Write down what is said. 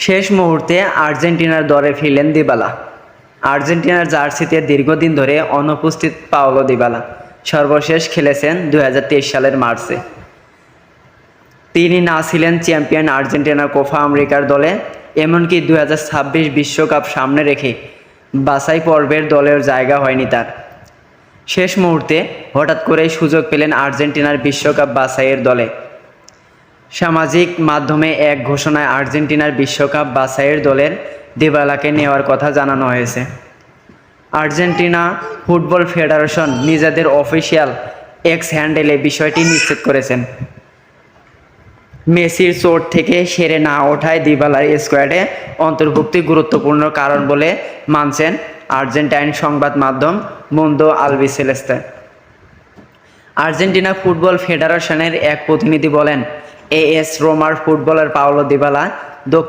শেষ মুহূর্তে আর্জেন্টিনার দলে ফিরলেন দিবালা। আর্জেন্টিনার জার্সিতে দীর্ঘদিন ধরে অনুপস্থিত পাওলো দিবালা সর্বশেষ খেলেছেন 2023 সালের মার্চে। তিনি না ছিলেন চ্যাম্পিয়ন আর্জেন্টিনা কোপা আমেরিকার দলে, এমনকি 2026 বিশ্বকাপ সামনে রেখে বাছাই পর্বের দলের জায়গা হয়নি তার। শেষ মুহূর্তে হঠাৎ করেই সুযোগ পেলেন আর্জেন্টিনার বিশ্বকাপ বাছাইয়ের দলে। সামাজিক মাধ্যমে এক ঘোষণায় আর্জেন্টিনার বিশ্বকাপ বাছাইয়ের দলের দিবালাকে নেওয়ার কথা জানানো হয়েছে। আর্জেন্টিনা ফুটবল ফেডারেশন নিজেদের অফিসিয়াল এক্স হ্যান্ডেলে বিষয়টি নিশ্চিত করেছেন। মেসির চোট থেকে সেরে না ওঠায় দিবালার স্কোয়াডে অন্তর্ভুক্তি গুরুত্বপূর্ণ কারণ বলে মানছেন আর্জেন্টাইন সংবাদ মাধ্যম মুন্দো আলবিসেলেস্তে। আর্জেন্টিনা ফুটবল ফেডারেশনের এক প্রতিনিধি বলেন, এএস রোমার ফুটবলার পাওলো দিবালা দক্ষিণ